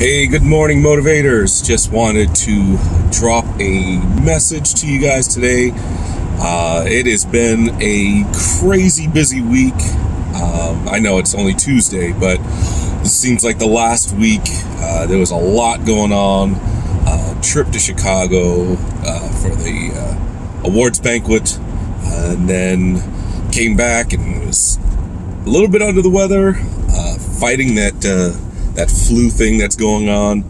Hey, good morning, motivators. Just wanted to drop a message to you guys today. It has been a crazy busy week. I know it's only Tuesday, but it seems like the last week there was a lot going on. Trip to Chicago for the awards banquet, and then came back and was a little bit under the weather, fighting that flu thing that's going on,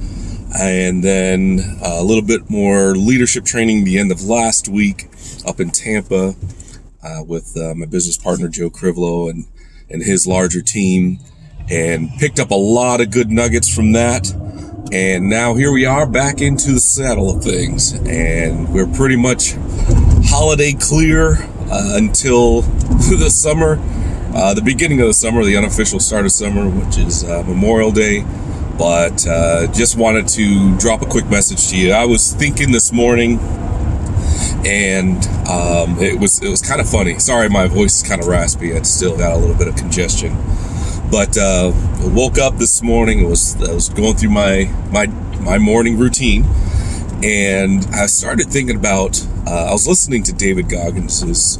and then a little bit more leadership training the end of last week up in Tampa with my business partner Joe Crivlow and his larger team, and picked up a lot of good nuggets from that. And now here we are back into the saddle of things, and we're pretty much holiday clear until the summer. The beginning of the summer, the unofficial start of summer, which is Memorial Day. But just wanted to drop a quick message to you. I was thinking this morning, and it was kind of funny. Sorry, my voice is kind of raspy. I still got a little bit of congestion. But I woke up this morning. I was going through my morning routine, and I started thinking about. I was listening to David Goggins'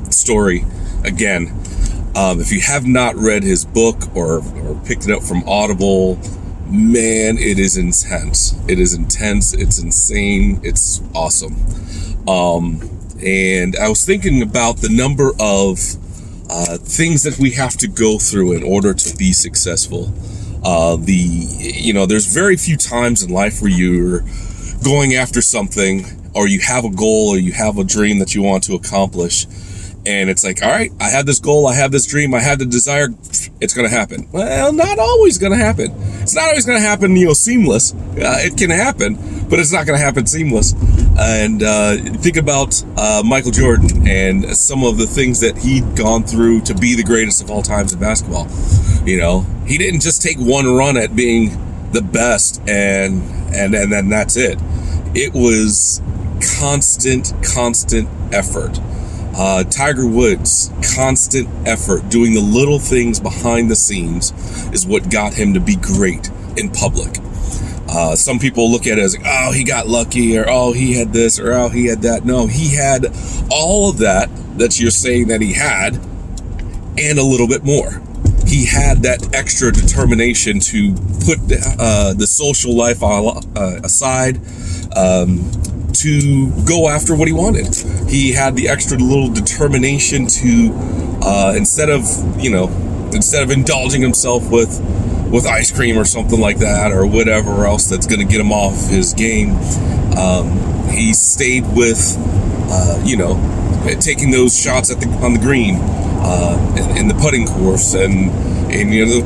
story again. If you have not read his book or picked it up from Audible, man, it is intense. It is intense. It's insane. It's awesome. And I was thinking about the number of things that we have to go through in order to be successful. There's very few times in life where you're going after something, or you have a goal, or you have a dream that you want to accomplish. And it's like, all right, I have this goal, I have this dream, I have the desire, it's going to happen. Well, not always going to happen. It's not always going to happen, seamless. It can happen, but it's not going to happen seamless. And think about Michael Jordan and some of the things that he'd gone through to be the greatest of all times in basketball. He didn't just take one run at being the best and then that's it. It was constant effort. Tiger Woods, constant effort, doing the little things behind the scenes is what got him to be great in public. Some people look at it as like, oh, he got lucky, or oh, he had this, or oh, he had that. No, he had all of that you're saying that he had, and a little bit more. He had that extra determination to put the social life aside, to go after what he wanted. He had the extra little determination to instead of indulging himself with ice cream or something like that, or whatever else that's going to get him off his game, he stayed with taking those shots on the green, in the putting course, and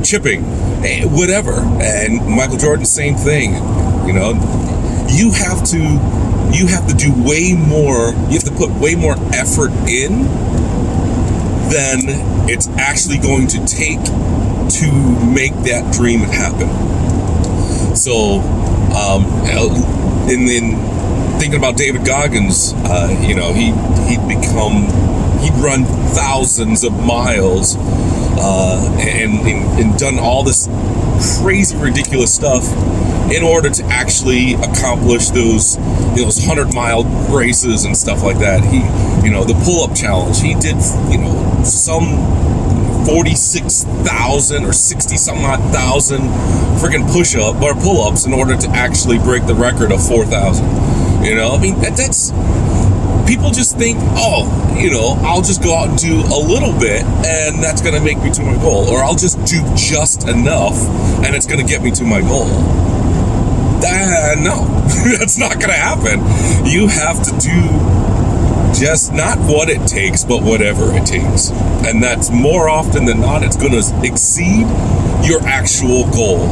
chipping, whatever. And Michael Jordan, same thing. You have to do way more. You have to put way more effort in than it's actually going to take to make that dream happen. So, in thinking about David Goggins, he'd run thousands of miles, and done all this crazy, ridiculous stuff in order to actually accomplish those 100-mile races and stuff like that. The pull-up challenge, he did, some 46,000 or 60-some-odd thousand freaking push-up or pull-ups in order to actually break the record of 4,000. That's... People just think, I'll just go out and do a little bit, and that's going to make me to my goal. Or I'll just do just enough, and it's going to get me to my goal. No, that's not going to happen. You have to do just not what it takes, but whatever it takes. And that's more often than not, it's going to exceed your actual goal.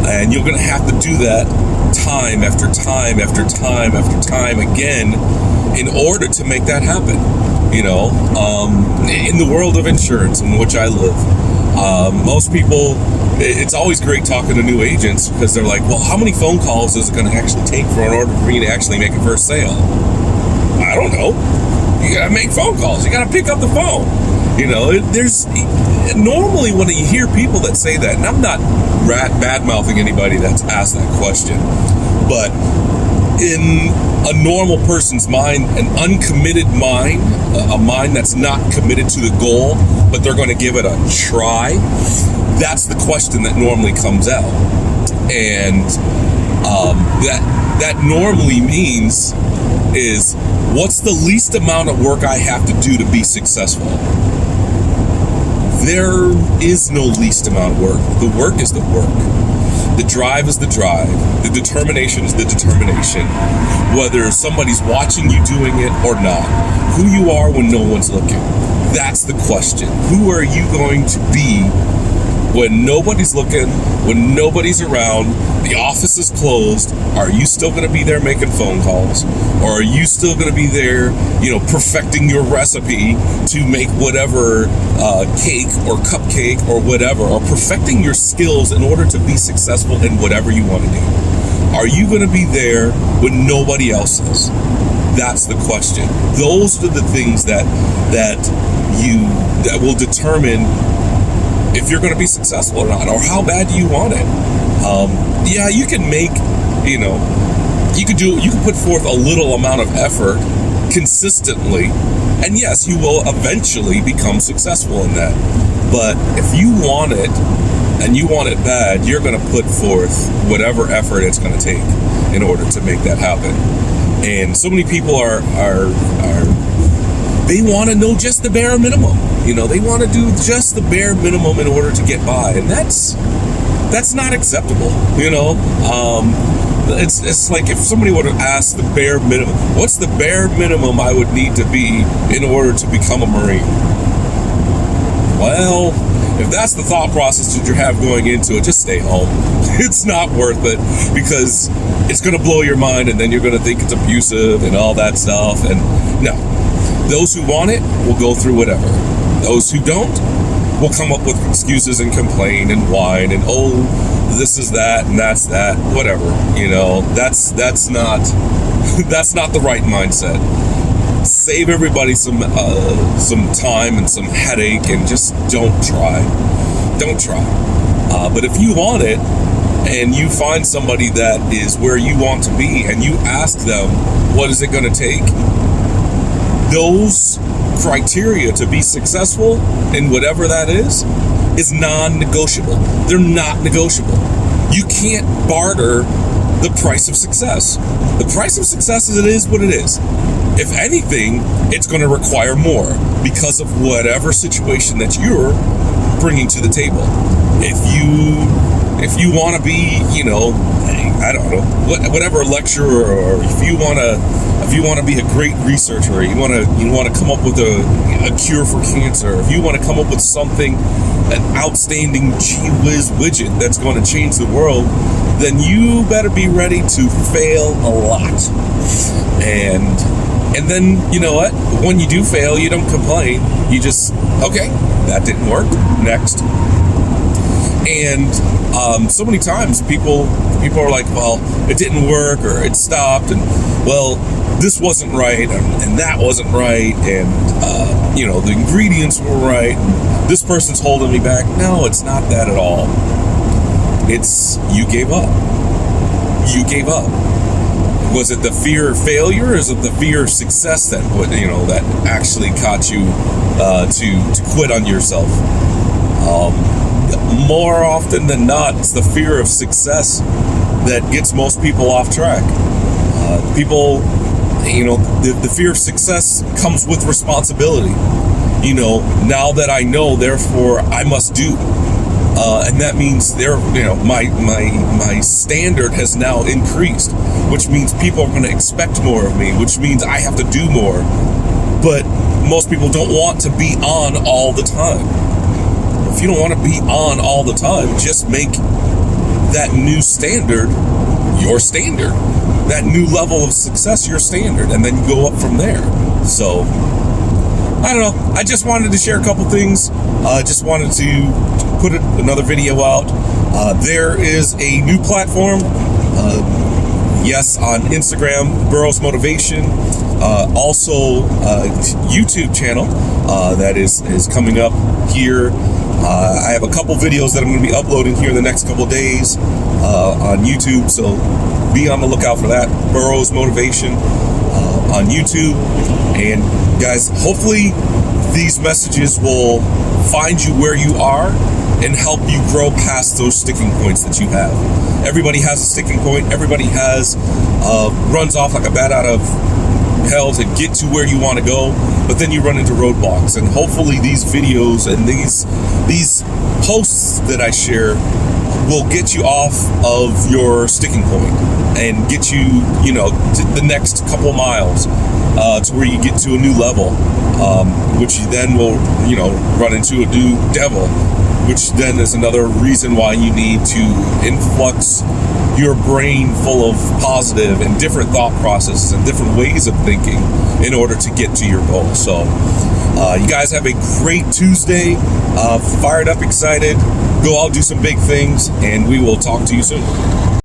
And you're going to have to do that time after time after time after time again in order to make that happen. In the world of insurance in which I live, most people, it's always great talking to new agents, because they're like, well, how many phone calls is it going to actually take in order for me to actually make a first sale? I don't know. You got to make phone calls. You got to pick up the phone. There's normally when you hear people that say that, and I'm not bad mouthing anybody that's asked that question, but in a normal person's mind, an uncommitted mind, a mind that's not committed to the goal, but they're going to give it a try, that's the question that normally comes out. And that normally means is, what's the least amount of work I have to do to be successful? There is no least amount of work. The work is the work. The drive is the drive. The determination is the determination. Whether somebody's watching you doing it or not. Who you are when no one's looking. That's the question. Who are you going to be when nobody's looking, when nobody's around, the office is closed? Are you still going to be there making phone calls? Or are you still going to be there, perfecting your recipe to make whatever cake or cupcake or whatever, or perfecting your skills in order to be successful in whatever you want to do? Are you going to be there when nobody else is? That's the question. Those are the things that will determine if you're going to be successful or not, or how bad do you want it. You can make, you can put forth a little amount of effort consistently, and yes, you will eventually become successful in that. But if you want it, and you want it bad, you're going to put forth whatever effort it's going to take in order to make that happen. And so many people they want to know just the bare minimum. They want to do just the bare minimum in order to get by, and that's not acceptable. It's like if somebody would have asked the bare minimum, what's the bare minimum I would need to be in order to become a Marine? Well, if that's the thought process that you have going into it, just stay home. It's not worth it, because it's going to blow your mind, and then you're going to think it's abusive and all that stuff. And no, those who want it will go through whatever. Those who don't will come up with excuses and complain and whine and, this is that and that's that, whatever. That's not that's not the right mindset. Save everybody some time and some headache, and just don't try. But if you want it, and you find somebody that is where you want to be, and you ask them, what is it going to take? Those criteria to be successful in whatever that is non-negotiable. They're not negotiable. You can't barter the price of success. The price of success is what it is. If anything, it's going to require more because of whatever situation that you're bringing to the table. If you want to be, I don't know, whatever lecturer, or if you want to be a great researcher, you want to come up with a cure for cancer, if you want to come up with something, an outstanding gee whiz widget that's going to change the world, then you better be ready to fail a lot. And then, you know what? When you do fail, you don't complain. You just, okay, that didn't work. Next. And so many times people are like, well, it didn't work, or it stopped, and well, this wasn't right, and that wasn't right, and the ingredients were right, and this person's holding me back. No, it's not that at all. It's you gave up. You gave up. Was it the fear of failure, or is it the fear of success that actually caught you to quit on yourself? More often than not, it's the fear of success that gets most people off track. The fear of success comes with responsibility. Now that I know, therefore I must do. And that means my standard has now increased, which means people are going to expect more of me, which means I have to do more. But most people don't want to be on all the time. If you don't want to be on all the time, just make that new standard your standard. That new level of success your standard, and then go up from there. So, I don't know. I just wanted to share a couple things. Just wanted to put another video out. There is a new platform. Yes, on Instagram, Burroughs Motivation. Also, YouTube channel that is coming up here. I have a couple videos that I'm going to be uploading here in the next couple days on YouTube, so be on the lookout for that. Burrows Motivation on YouTube. And guys, hopefully these messages will find you where you are and help you grow past those sticking points that you have. Everybody has a sticking point. Everybody has runs off like a bat out of hell to get to where you want to go, but then you run into roadblocks. And hopefully these videos and these posts that I share will get you off of your sticking point and get you, to the next couple miles to where you get to a new level, which you then will, run into a new devil, which then is another reason why you need to influx your brain full of positive and different thought processes and different ways of thinking in order to get to your goal. So you guys have a great Tuesday, fired up, excited, go out, do some big things, and we will talk to you soon.